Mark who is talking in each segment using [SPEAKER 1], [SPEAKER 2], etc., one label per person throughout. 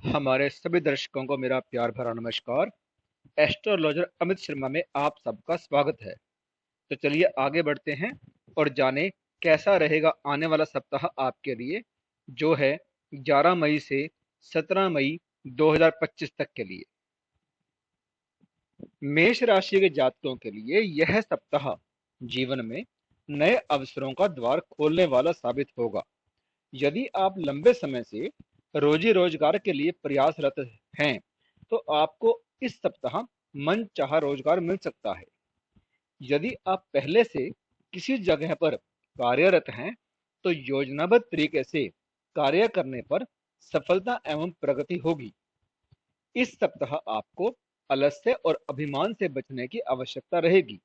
[SPEAKER 1] हमारे सभी दर्शकों को मेरा प्यार भरा नमस्कार। एस्ट्रोलॉजर अमित शर्मा में आप सबका स्वागत है। तो चलिए आगे बढ़ते हैं और जानें कैसा रहेगा आने वाला सप्ताह आपके लिए, जो है 11 मई से 17 मई 2025 तक के लिए। मेष राशि के जातकों के लिए यह सप्ताह जीवन में नए अवसरों का द्वार खोलने वाला साबित होगा। यदि आप लंबे समय से रोजी रोजगार के लिए प्रयासरत हैं, तो आपको इस सप्ताह मनचाहा रोजगार मिल सकता है। यदि आप पहले से किसी जगह पर कार्यरत हैं, तो योजनाबद्ध तरीके से कार्य करने पर सफलता एवं प्रगति होगी। इस सप्ताह आपको आलस्य और अभिमान से बचने की आवश्यकता रहेगी।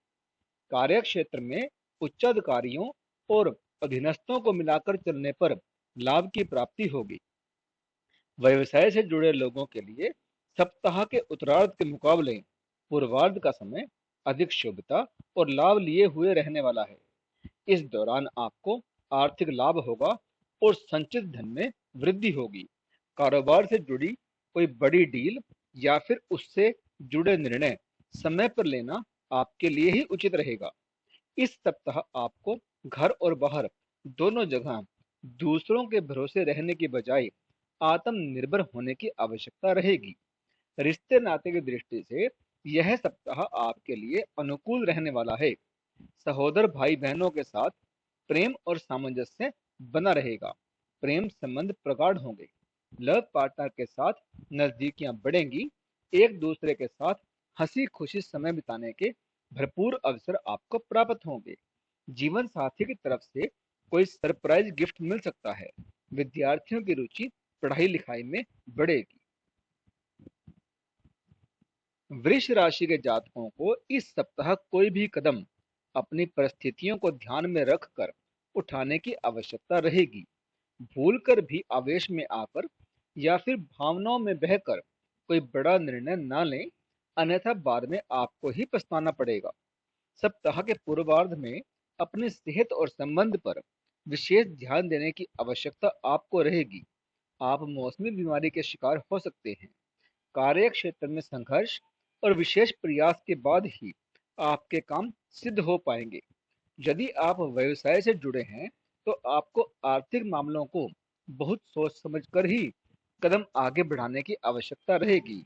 [SPEAKER 1] कार्य क्षेत्र में उच्चाधिकारियों और अधीनस्थों को मिलाकर चलने पर लाभ की प्राप्ति होगी। व्यवसाय से जुड़े लोगों के लिए सप्ताह के उत्तरार्ध के मुकाबले पूर्वार्ध का समय अधिक शुभता और लाभ लिए हुए रहने वाला है। इस दौरान आपको आर्थिक लाभ होगा और संचित धन में वृद्धि होगी। कारोबार से जुड़ी कोई बड़ी डील या फिर उससे जुड़े निर्णय समय पर लेना आपके लिए ही उचित रहेगा। इस सप्ताह आपको घर और बाहर दोनों जगह दूसरों के भरोसे रहने की बजाय आत्मनिर्भर होने की आवश्यकता रहेगी। रिश्ते नाते की दृष्टि से यह सप्ताह आपके लिए अनुकूल रहने वाला है। सहोदर भाई बहनों के साथ प्रेम और सामंजस्य बना रहेगा। प्रेम संबंध प्रगाढ़ होंगे। लव पार्टनर के साथ नजदीकियां बढ़ेंगी। एक दूसरे के साथ हंसी खुशी समय बिताने के भरपूर अवसर आपको प्राप्त होंगे। जीवन साथी की तरफ से कोई सरप्राइज गिफ्ट मिल सकता है। विद्यार्थियों की रुचि पढ़ाई लिखाई में बढ़ेगी। वृष राशि के जातकों को इस सप्ताह कोई भी कदम अपनी परिस्थितियों को ध्यान में रखकर उठाने की आवश्यकता रहेगी। भूलकर भी आवेश में आकर या फिर भावनाओं में बहकर कोई बड़ा निर्णय न लें, अन्यथा बाद में आपको ही पछताना पड़ेगा। सप्ताह के पूर्वार्ध में अपनी सेहत और संबंध पर विशेष ध्यान देने की आवश्यकता आपको रहेगी। आप मौसमी बीमारी के शिकार हो सकते हैं। कार्य क्षेत्र में संघर्ष और विशेष प्रयास के बाद ही आपके काम सिद्ध हो पाएंगे। यदि आप व्यवसाय से जुड़े हैं, तो आपको आर्थिक मामलों को बहुत सोच समझकर ही कदम आगे बढ़ाने की आवश्यकता रहेगी।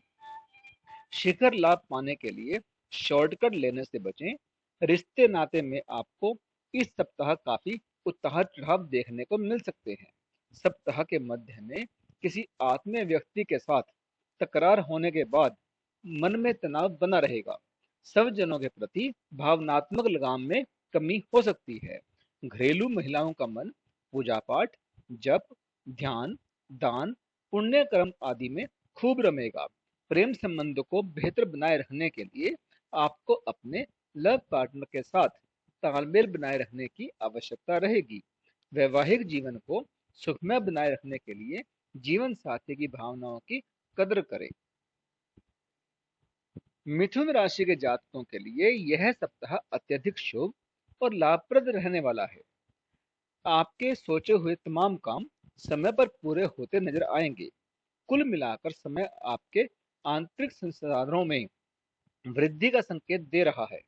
[SPEAKER 1] शिखर लाभ पाने के लिए शॉर्टकट लेने से बचें। रिश्ते नाते में आपको इस सप्ताह काफी उतार चढ़ाव देखने को मिल सकते हैं। सप्ताह के मध्य में किसी आत्मीय व्यक्ति के साथ तकरार होने के बाद मन में तनाव बना रहेगा। सब जनों के प्रति भावनात्मक लगाम में कमी हो सकती है। घरेलू महिलाओं का मन पूजा पाठ, जप, ध्यान, दान, पुण्य कर्म आदि में खूब रमेगा। प्रेम संबंध को बेहतर बनाए रखने के लिए आपको अपने लव पार्टनर के साथ तालमेल बनाए रखने की आवश्यकता रहेगी। वैवाहिक जीवन को सुखमय बनाए रखने के लिए जीवन साथी की भावनाओं की कद्र करें। मिथुन राशि के जातकों के लिए यह सप्ताह अत्यधिक शुभ और लाभप्रद रहने वाला है। आपके सोचे हुए तमाम काम समय पर पूरे होते नजर आएंगे। कुल मिलाकर समय आपके आंतरिक संसाधनों में वृद्धि का संकेत दे रहा है।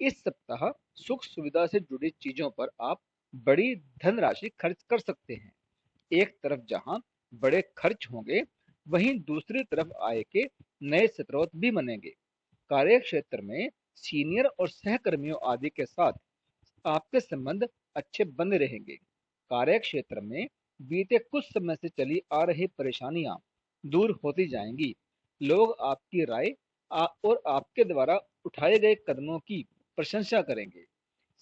[SPEAKER 1] इस सप्ताह सुख सुविधा से जुड़ी चीजों पर आप बड़ी धनराशि खर्च कर सकते हैं। एक तरफ जहां बड़े खर्च होंगे, वहीं दूसरी तरफ आय के नए स्रोत भी बनेंगे। कार्य क्षेत्र में सीनियर और सहकर्मियों आदि के साथ आपके संबंध अच्छे बने रहेंगे। कार्य क्षेत्र में बीते कुछ समय से चली आ रही परेशानियां दूर होती जाएंगी। लोग आपकी राय और आपके द्वारा उठाए गए कदमों की प्रशंसा करेंगे।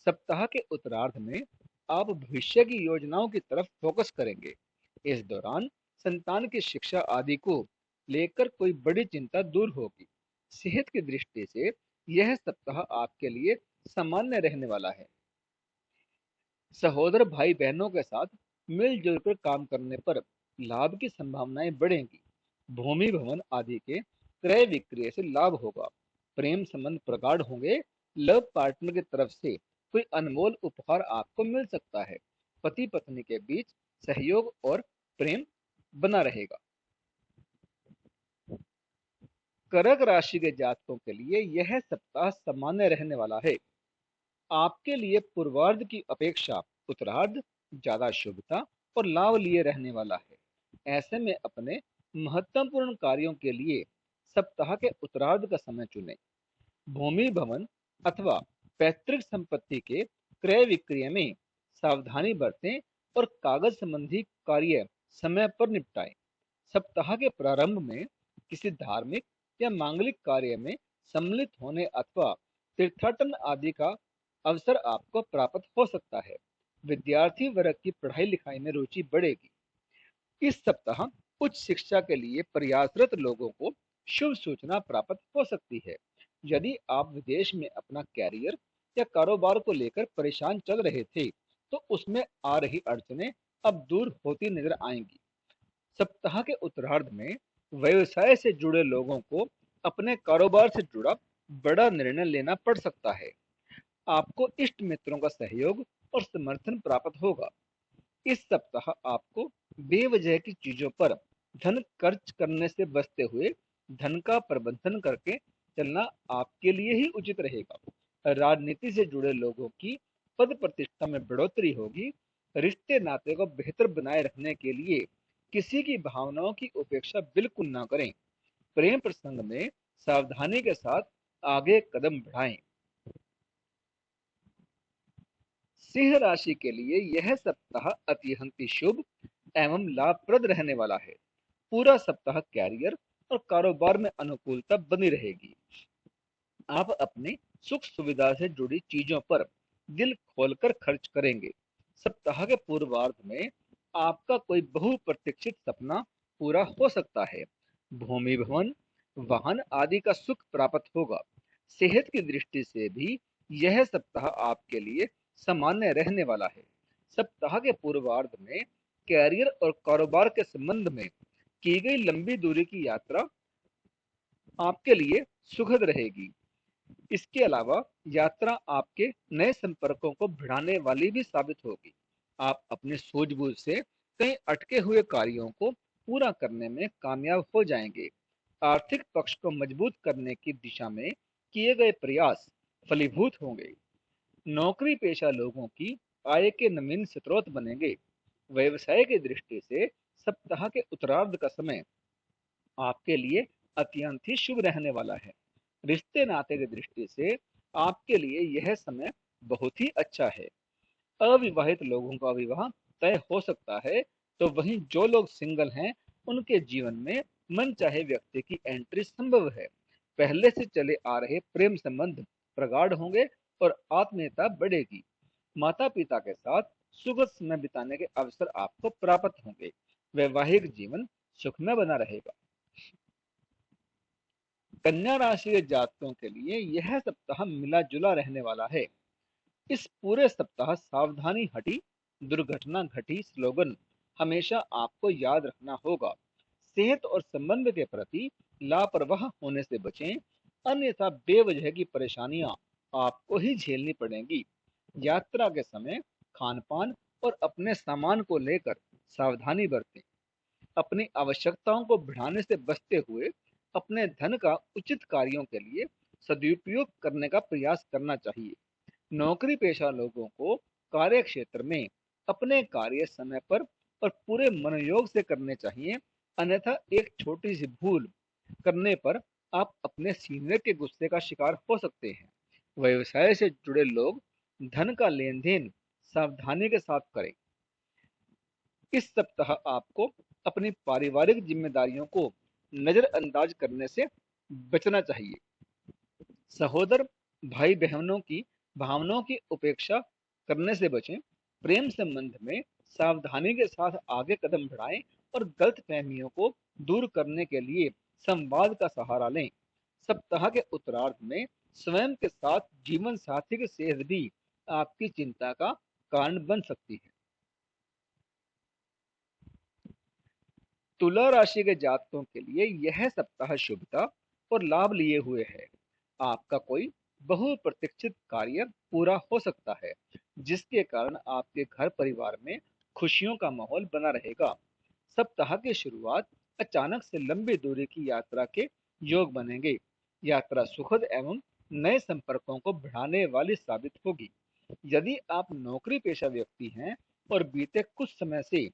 [SPEAKER 1] सप्ताह के उत्तरार्ध में आप भविष्य की योजनाओं की तरफ फोकस करेंगे। इस दौरान संतान की शिक्षा आदि को लेकर कोई बड़ी चिंता दूर होगी। सेहत की दृष्टि से यह सप्ताह आपके लिए सामान्य रहने वाला है। सहोदर भाई बहनों के साथ मिलजुल कर काम करने पर लाभ की संभावनाएं बढ़ेंगी। भूमि भवन आदि के क्रय विक्रय से लाभ होगा। प्रेम संबंध प्रगाढ़ होंगे। लव पार्टनर की तरफ से कोई अनमोल उपहार आपको मिल सकता है। पति पत्नी के बीच सहयोग और प्रेम बना रहेगा। कर्क राशि के जातकों के लिए यह सप्ताह सामान्य रहने वाला है। आपके लिए पूर्वार्ध की अपेक्षा उत्तरार्ध ज्यादा शुभता और लाभ लिए रहने वाला है। ऐसे में अपने महत्वपूर्ण कार्यों के लिए सप्ताह के उत्तरार्ध का समय चुनें। भूमि भवन अथवा पैतृक संपत्ति के क्रय विक्रय में सावधानी बरतें और कागज संबंधी कार्य समय पर निपटाएं। सप्ताह के प्रारंभ में किसी धार्मिक या मांगलिक कार्य में सम्मिलित होने अथवा तीर्थाटन आदि का अवसर आपको प्राप्त हो सकता है। विद्यार्थी वर्ग की पढ़ाई लिखाई में रुचि बढ़ेगी। इस सप्ताह उच्च शिक्षा के लिए प्रयासरत लोगों को शुभ सूचना प्राप्त हो सकती है। यदि आप विदेश में अपना कैरियर या कारोबार को लेकर परेशान चल रहे थे, तो उसमें आ रही अड़चनें अब दूर होती नजर आएंगी। सप्ताह के उत्तरार्ध में व्यवसाय से जुड़े लोगों को अपने कारोबार से जुड़ा बड़ा निर्णय लेना पड़ सकता है। आपको इष्ट मित्रों का सहयोग और समर्थन प्राप्त होगा। इस सप्ताह आपको बेवजह की चीजों पर धन खर्च करने से बचते हुए धन का प्रबंधन करके चलना आपके लिए ही उचित रहेगा। राजनीति से जुड़े लोगों की पद प्रतिष्ठा में बढ़ोतरी होगी। रिश्ते नाते को बेहतर बनाए रखने के लिए किसी की भावनाओं की उपेक्षा बिल्कुल ना करें। प्रेम प्रसंग में सावधानी के साथ आगे कदम बढ़ाएं। सिंह राशि के लिए यह सप्ताह अत्यंत शुभ एवं लाभप्रद रहने वाला है। पूरा सप्ताह कैरियर और कारोबार में अनुकूलता बनी रहेगी। आप अपने सुख सुविधा से जुड़ी चीजों पर दिल खोलकर खर्च करेंगे। सप्ताह के पूर्वार्ध में आपका कोई बहुप्रतीक्षित सपना पूरा हो सकता है। भूमि भवन, वाहन आदि का सुख प्राप्त होगा। सेहत की दृष्टि से भी यह सप्ताह आपके लिए सामान्य रहने वाला है। सप्ताह के पूर्वार्ध में कैरियर और कारोबार के संबंध में की गई लंबी दूरी की यात्रा आपके लिए सुखद रहेगी। इसके अलावा यात्रा आपके नए संपर्कों को बढ़ाने वाली भी साबित होगी। आप अपनी सूझबूझ से कई अटके हुए कार्यों को पूरा करने में कामयाब हो जाएंगे। आर्थिक पक्ष को मजबूत करने की दिशा में किए गए प्रयास फलीभूत होंगे। नौकरी पेशा लोगों की आय के नवीन स्रोत बनेंगे। व्यवसाय की दृष्टि से सप्ताह के उत्तरार्ध का समय आपके लिए अत्यंत ही शुभ रहने वाला है। रिश्ते नाते की दृष्टि से आपके लिए यह समय बहुत ही अच्छा है। अविवाहित लोगों का विवाह तय हो सकता है, तो वहीं जो लोग सिंगल हैं उनके जीवन में मनचाहे व्यक्ति की एंट्री संभव है। पहले से चले आ रहे प्रेम संबंध प्रगाढ़ होंगे और आत्मीयता बढ़ेगी। माता पिता के साथ सुखद समय बिताने के अवसर आपको प्राप्त होंगे। वैवाहिक जीवन सुखमय बना रहेगा। कन्या राशि के जातकों के लिए यह सप्ताह मिला जुला रहने वाला है। इस पूरे सप्ताह सावधानी हटी दुर्घटना घटी स्लोगन हमेशा आपको याद रखना होगा। सेहत और संबंध के प्रति लापरवाह होने से बचें, अन्यथा बेवजह की परेशानियां आपको ही झेलनी पड़ेंगी। यात्रा के समय खान पान और अपने सामान को लेकर सावधानी बरतें। अपनी आवश्यकताओं को बढ़ाने से बचते हुए अपने धन का उचित कार्यों के लिए सदुपयोग करने का प्रयास करना चाहिए। नौकरी पेशा लोगों को कार्य क्षेत्र में अपने कार्य समय पर और पूरे मनोयोग से करने चाहिए, अन्यथा एक छोटी सी भूल करने पर आप अपने सीनियर के गुस्से का शिकार हो सकते हैं। व्यवसाय से जुड़े लोग धन का लेन देन सावधानी के साथ करें। इस सप्ताह आपको अपनी पारिवारिक जिम्मेदारियों को नजरअंदाज करने से बचना चाहिए। सहोदर भाई बहनों की भावनाओं की उपेक्षा करने से बचें। प्रेम संबंध में सावधानी के साथ आगे कदम बढ़ाएं और गलतफहमियों को दूर करने के लिए संवाद का सहारा लें। सप्ताह के उत्तरार्ध में स्वयं के साथ जीवन साथी की सेहत भी आपकी चिंता का कारण बन सकती है। तुला राशि के जातकों के लिए यह सप्ताह शुभता और लाभ लिए हुए है। आपका कोई बहुप्रतीक्षित कार्य पूरा हो सकता है, जिसके कारण आपके घर परिवार में खुशियों का माहौल बना रहेगा। सप्ताह की शुरुआत अचानक से लंबी दूरी की यात्रा के योग बनेंगे। यात्रा सुखद एवं नए संपर्कों को बढ़ाने वाली साबित होगी। यदि आप नौकरी पेशा व्यक्ति हैं और बीते कुछ समय से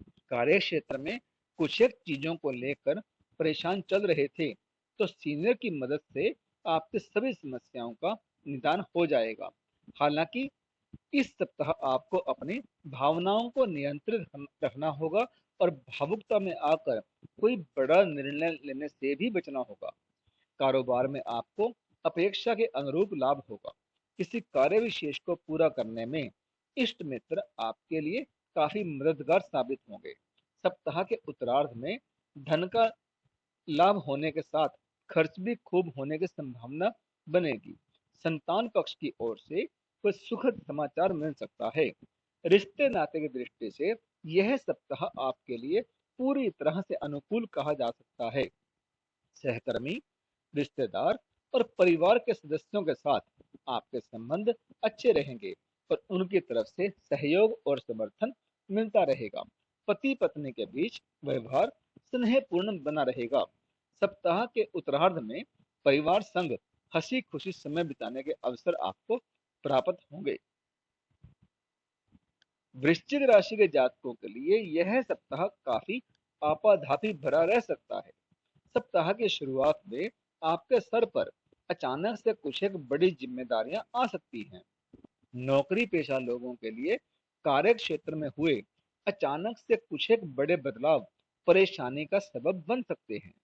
[SPEAKER 1] कार्य क्षेत्र में कुछ एक चीजों को लेकर परेशान चल रहे थे, तो सीनियर की मदद से आपकी सभी समस्याओं का निदान हो जाएगा। हालांकि इस सप्ताह आपको अपनी भावनाओं को नियंत्रित रखना होगा और भावुकता में आकर कोई बड़ा निर्णय लेने से भी बचना होगा। कारोबार में आपको अपेक्षा के अनुरूप लाभ होगा। किसी कार्य विशेष को पूरा करने में इष्ट मित्र आपके लिए काफी मददगार साबित होंगे। सप्ताह के उत्तरार्ध में धन का लाभ होने के साथ खर्च भी खूब होने की संभावना बनेगी। संतान पक्ष की ओर से कोई सुखद समाचार मिल सकता है। रिश्ते नाते की दृष्टि से यह सप्ताह आपके लिए पूरी तरह से अनुकूल कहा जा सकता है। सहकर्मी, रिश्तेदार और परिवार के सदस्यों के साथ आपके संबंध अच्छे रहेंगे और उनकी तरफ से सहयोग और समर्थन मिलता रहेगा। पति पत्नी के बीच व्यवहार स्नेहपूर्ण बना रहेगा। सप्ताह के उत्तरार्ध में परिवार संग हंसी खुशी समय बिताने के अवसर आपको प्राप्त होंगे। वृश्चिक राशि के जातकों के लिए यह सप्ताह काफी आपाधापी भरा रह सकता है। सप्ताह की शुरुआत में आपके सर पर अचानक से कुछ एक बड़ी जिम्मेदारियां आ सकती हैं। नौकरी पेशा लोगों के लिए कार्य क्षेत्र में हुए अचानक से कुछ एक बड़े बदलाव परेशानी का सबब बन सकते हैं।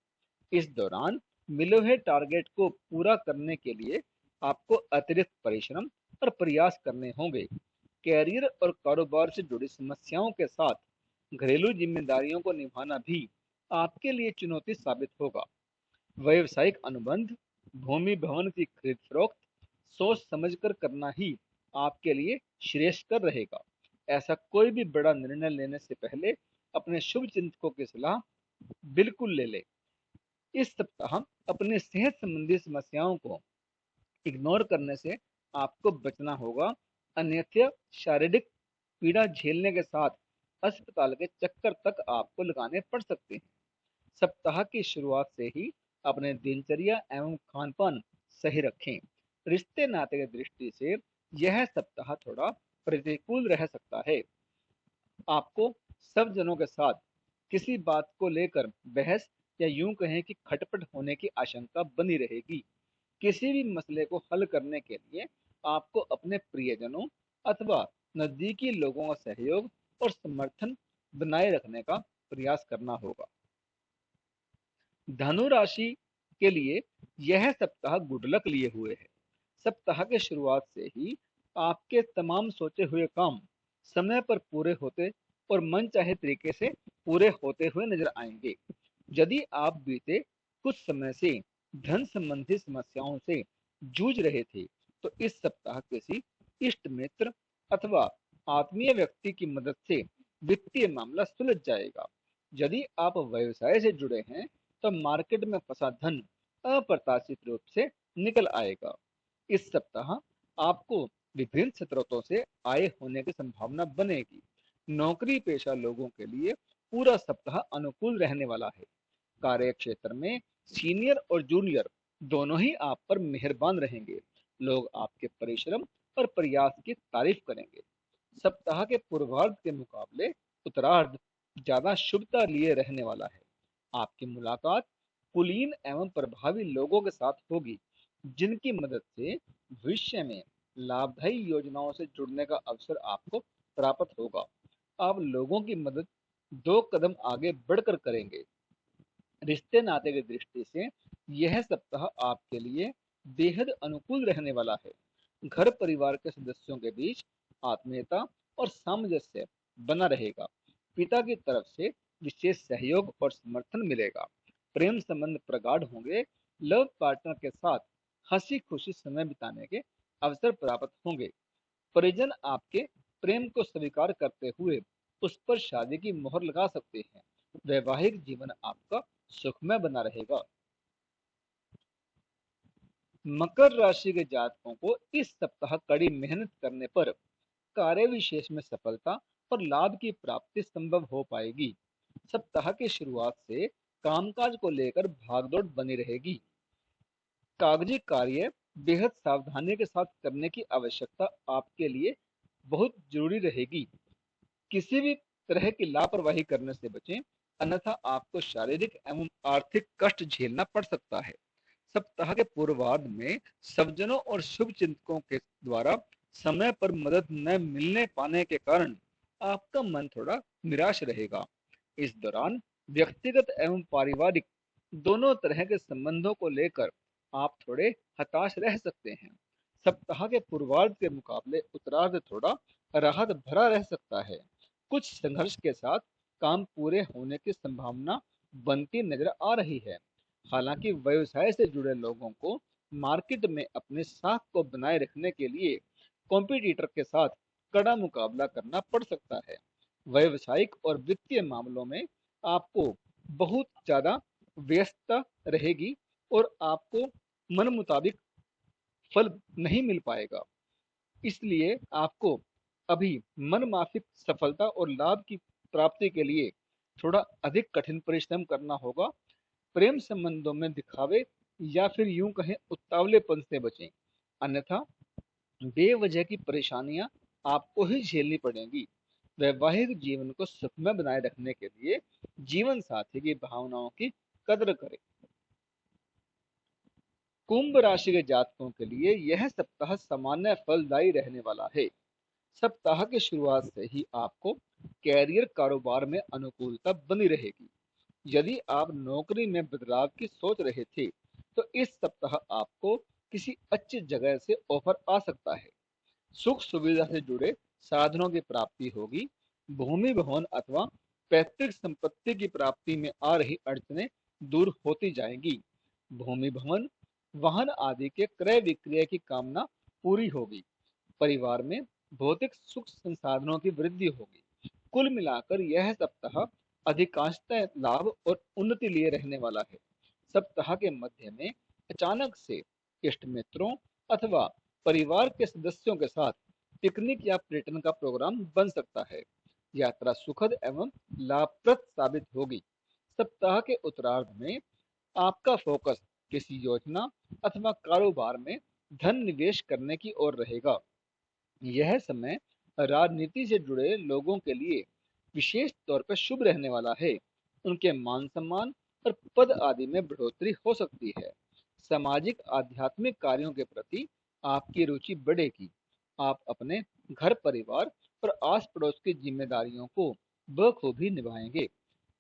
[SPEAKER 1] इस दौरान मिले हुए टारगेट को पूरा करने के लिए आपको अतिरिक्त परिश्रम और प्रयास करने होंगे। कैरियर और कारोबार से जुड़ी समस्याओं के साथ घरेलू जिम्मेदारियों को निभाना भी आपके लिए चुनौती साबित होगा। व्यावसायिक अनुबंध, भूमि भवन की खरीद फरोख्त सोच समझकर करना ही आपके लिए श्रेयस्कर रहेगा। ऐसा कोई भी बड़ा निर्णय लेने से पहले अपने शुभ चिंतकों की सलाह बिल्कुल ले ले। इस सप्ताह अपनी सेहत संबंधी समस्याओं को इग्नोर करने से आपको बचना होगा, अन्यथा शारीरिक पीड़ा झेलने के साथ अस्पताल के चक्कर तक आपको लगाने पड़ सकते हैं। सप्ताह की शुरुआत से ही अपने दिनचर्या एवं खान-पान सही रखें। रिश्ते नाते की दृष्टि से यह सप्ताह थोड़ा प्रतिकूल रह सकता है। आपको सब जनों के साथ किसी बात को लेकर बहस या यूं कहें कि खटपट होने की आशंका बनी रहेगी। किसी भी मसले को हल करने के लिए आपको अपने प्रियजनों अथवा नजदीकी लोगों का सहयोग और समर्थन बनाए रखने का प्रयास करना होगा। धनु राशि के लिए यह सप्ताह गुड लक लिए हुए है। सप्ताह के शुरुआत से ही आपके तमाम सोचे हुए काम समय पर पूरे होते और मन चाहे तरीके से पूरे होते हुए नजर आएंगे। यदि आप बीते कुछ समय से धन संबंधी समस्याओं से जूझ रहे थे, तो इस सप्ताह किसी इष्ट मित्र अथवा आत्मीय व्यक्ति की मदद से वित्तीय मामला सुलझ जाएगा। यदि आप व्यवसाय से जुड़े हैं, तो मार्केट में फंसा धन अप्रत्याशित रूप से निकल आएगा। इस सप्ताह आपको विभिन्न स्रोतों से आय होने की संभावना बनेगी। नौकरी पेशा लोगों के लिए पूरा सप्ताह अनुकूल रहने वाला है। कार्य क्षेत्र में सीनियर और जूनियर दोनों ही आप पर मेहरबान रहेंगे। लोग आपके परिश्रम और प्रयास की तारीफ करेंगे। सप्ताह के पूर्वार्ध के मुकाबले उत्तरार्ध ज्यादा शुभता लिए रहने वाला है। आपकी मुलाकात कुलीन एवं प्रभावी लोगों के साथ होगी, जिनकी मदद से भविष्य में लाभदायी योजनाओं से जुड़ने का अवसर आपको प्राप्त होगा। आप लोगों की मदद दो कदम आगे बढ़कर करेंगे। रिश्ते नाते की दृष्टि से यह सप्ताह आपके लिए बेहद अनुकूल रहने वाला है। घर परिवार के सदस्यों के बीच आत्मीयता और सामंजस्य बना रहेगा। पिता की तरफ से विशेष सहयोग और समर्थन मिलेगा। प्रेम संबंध प्रगाढ़ होंगे। लव पार्टनर के साथ हंसी खुशी समय बिताने के अवसर प्राप्त होंगे। परिजन आपके प्रेम को स्वीकार करते हुए उस पर शादी की मोहर लगा सकते हैं। वैवाहिक जीवन आपका सुखमय बना रहेगा। मकर राशि के जातकों को इस सप्ताह कड़ी मेहनत करने पर कार्य विशेष में सफलता और लाभ की प्राप्ति संभव हो पाएगी। सप्ताह की शुरुआत से कामकाज को लेकर भागदौड़ बनी रहेगी। कागजी कार्य बेहद सावधानी के साथ करने की आवश्यकता आपके लिए बहुत जरूरी रहेगी। किसी भी तरह की लापरवाही करने से बचें, अन्यथा आपको शारीरिक एवं आर्थिक कष्ट झेलना पड़ सकता है। सप्ताह के पूर्वार्ध में सज्जनों और शुभ चिंतकों के द्वारा समय पर मदद न मिलने पाने के कारण आपका मन थोड़ा निराश रहेगा। इस दौरान व्यक्तिगत एवं पारिवारिक दोनों तरह के संबंधों को लेकर आप थोड़े हताश रह सकते हैं। सप्ताह के पूर्वार्ध के मुकाबले उत्तरार्ध थोड़ा राहत भरा रह सकता है। कुछ संघर्ष के साथ काम पूरे होने की संभावना बनती नजर आ रही है। हालांकि व्यवसाय से जुड़े लोगों को मार्केट में अपने साख को बनाए रखने के लिए कॉम्पिटिटर के साथ कड़ा मुकाबला करना पड़ सकता है। व्यावसायिक और वित्तीय मामलों में आपको बहुत ज्यादा व्यस्तता रहेगी और आपको मन मुताबिक फल नहीं मिल पाएगा। इसलिए आपको अभी मनमाफिक सफलता और लाभ की प्राप्ति के लिए थोड़ा अधिक कठिन परिश्रम करना होगा। प्रेम संबंधों में दिखावे या फिर यूं कहें उतावलेपन से बचें, अन्यथा बेवजह की परेशानियां आपको ही झेलनी पड़ेंगी। वैवाहिक जीवन को सुखमय बनाए रखने के लिए जीवन साथी की भावनाओं की कद्र करें। कुंभ राशि के जातकों के लिए यह सप्ताह सामान्य फलदायी रहने वाला है। सप्ताह की शुरुआत से ही आपको कैरियर कारोबार में अनुकूलता बनी रहेगी। यदि आप नौकरी में बदलाव की सोच रहे थे, तो इस सप्ताह आपको किसी अच्छी जगह से ऑफर आ सकता है। सुख सुविधा से जुड़े साधनों की प्राप्ति होगी। भूमि भवन अथवा पैतृक संपत्ति की प्राप्ति में आ रही अड़चनें दूर होती जाएंगी। भूमि भवन, वाहन आदि के क्रय विक्रय की कामना पूरी होगी। परिवार में भौतिक सुख संसाधनों की वृद्धि होगी। कुल मिलाकर यह सप्ताह अधिकांशतः लाभ और उन्नति लिए रहने वाला है। सप्ताह के मध्य में अचानक से इष्ट मित्रों अथवा परिवार के सदस्यों के साथ पिकनिक या पर्यटन का प्रोग्राम बन सकता है। यात्रा सुखद एवं लाभप्रद साबित होगी। सप्ताह के उत्तरार्ध में आपका फोकस किसी योजना अथवा कारोबार में धन निवेश करने की ओर रहेगा। यह समय राजनीति से जुड़े लोगों के लिए विशेष तौर पर शुभ रहने वाला है। उनके मान सम्मान और पद आदि में बढ़ोतरी हो सकती है। सामाजिक आध्यात्मिक कार्यों के प्रति आपकी रुचि बढ़ेगी। आप अपने घर परिवार और आस पड़ोस की जिम्मेदारियों को बखूबी निभाएंगे।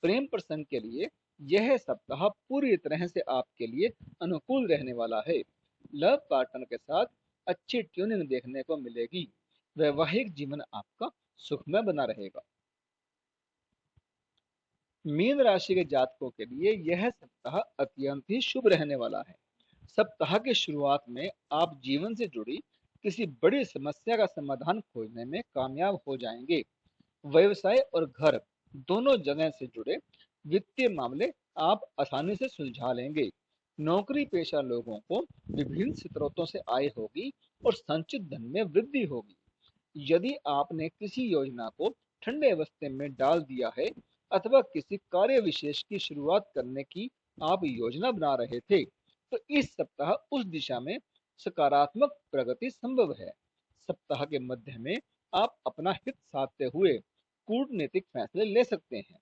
[SPEAKER 1] प्रेम प्रसंग के लिए यह सप्ताह पूरी तरह से आपके लिए अनुकूल रहने वाला है। लव पार्टनर के साथ अच्छी ट्यूनिंग देखने को मिलेगी। वैवाहिक जीवन आपका सुखमय बना रहेगा। मीन राशि के जातकों के लिए यह सप्ताह अत्यंत ही शुभ रहने वाला है। सप्ताह की शुरुआत में आप जीवन से जुड़ी किसी बड़ी समस्या का समाधान खोजने में कामयाब हो जाएंगे। व्यवसाय और घर दोनों जगह से जुड़े वित्तीय मामले आप आसानी से सुलझा लेंगे। नौकरी पेशा लोगों को विभिन्न स्रोतों से आय होगी और संचित धन में वृद्धि होगी। यदि आपने किसी योजना को ठंडे अवस्थे में डाल दिया है अथवा किसी कार्य विशेष की शुरुआत करने की आप योजना बना रहे थे, तो इस सप्ताह उस दिशा में सकारात्मक प्रगति संभव है। सप्ताह के मध्य में आप अपना हित साधते हुए कूटनीतिक फैसले ले सकते हैं।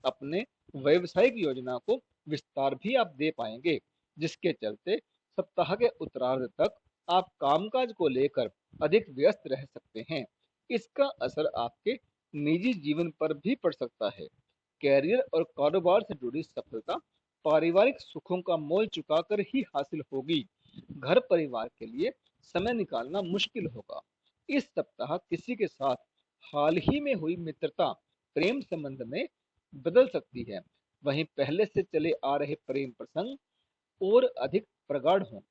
[SPEAKER 1] अपने व्यावसायिक योजना को विस्तार भी आप दे पाएंगे, जिसके चलते सप्ताह के उत्तरार्ध तक आप कामकाज को लेकर अधिक व्यस्त रह सकते हैं। इसका असर आपके निजी जीवन पर भी पड़ सकता है। कैरियर और कारोबार से जुड़ी सफलता पारिवारिक सुखों का मोल चुकाकर ही हासिल होगी। घर परिवार के लिए समय निकालना मुश्किल होगा। इस सप्ताह किसी के साथ हाल ही में हुई मित्रता प्रेम संबंध में बदल सकती है। वहीं पहले से चले आ रहे प्रेम प्रसंग और अधिक प्रगाढ़ होंगे।